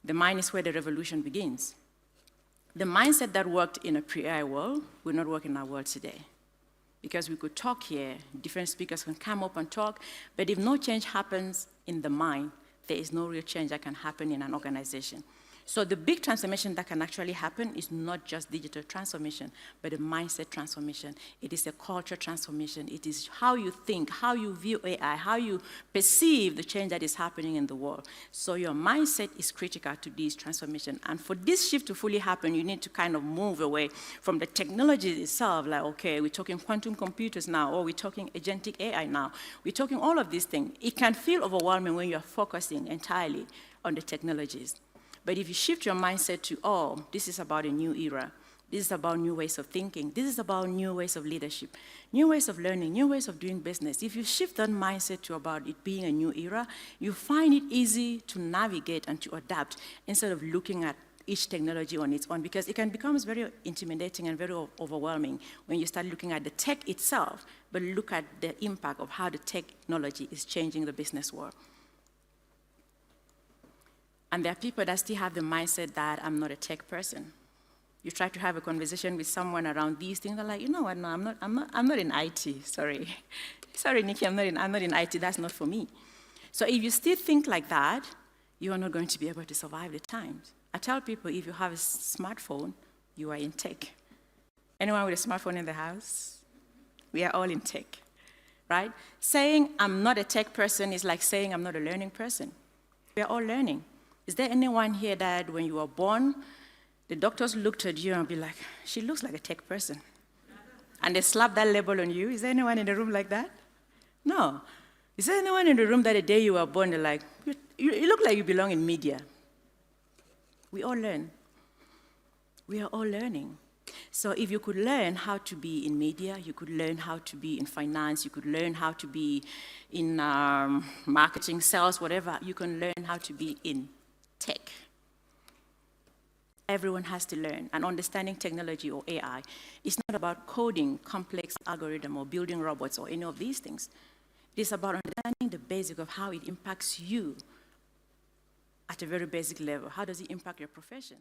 The mind is where the revolution begins. The mindset that worked in a pre-AI world will not work in our world today. Because we could talk here, different speakers can come up and talk, but if no change happens in the mind, there is no real change that can happen in an organization. So the big transformation that can actually happen is not just digital transformation, but a mindset transformation. It is a culture transformation. It is how you think, how you view AI, how you perceive the change that is happening in the world. So your mindset is critical to this transformation. And for this shift to fully happen, you need to kind of move away from the technology itself, like, okay, we're talking quantum computers now, or we're talking agentic AI now. We're talking all of these things. It can feel overwhelming when you're focusing entirely on the technologies. But if you shift your mindset to, oh, this is about a new era, this is about new ways of thinking, this is about new ways of leadership, new ways of learning, new ways of doing business, if you shift that mindset to about it being a new era, you find it easy to navigate and to adapt instead of looking at each technology on its own, because it can become very intimidating and very overwhelming when you start looking at the tech itself, but look at the impact of how the technology is changing the business world. And there are people that still have the mindset that I'm not a tech person. You try to have a conversation with someone around these things, they're like, you know what, no, I'm not in IT, sorry. Sorry, Nikki, I'm not in IT, that's not for me. So if you still think like that, you are not going to be able to survive the times. I tell people, if you have a smartphone, you are in tech. Anyone with a smartphone in the house? We are all in tech, right? Saying I'm not a tech person is like saying I'm not a learning person. We are all learning. Is there anyone here that when you were born, the doctors looked at you and be like, she looks like a tech person? And they slapped that label on you? Is there anyone in the room like that? No. Is there anyone in the room that the day you were born, they're like, you look like you belong in media? We all learn. We are all learning. So if you could learn how to be in media, you could learn how to be in finance, you could learn how to be in marketing, sales, whatever, you can learn how to be in tech. Everyone has to learn, and understanding technology or AI is not about coding complex algorithm or building robots or any of these things. It is about understanding the basic of how it impacts you at a very basic level. How does it impact your profession?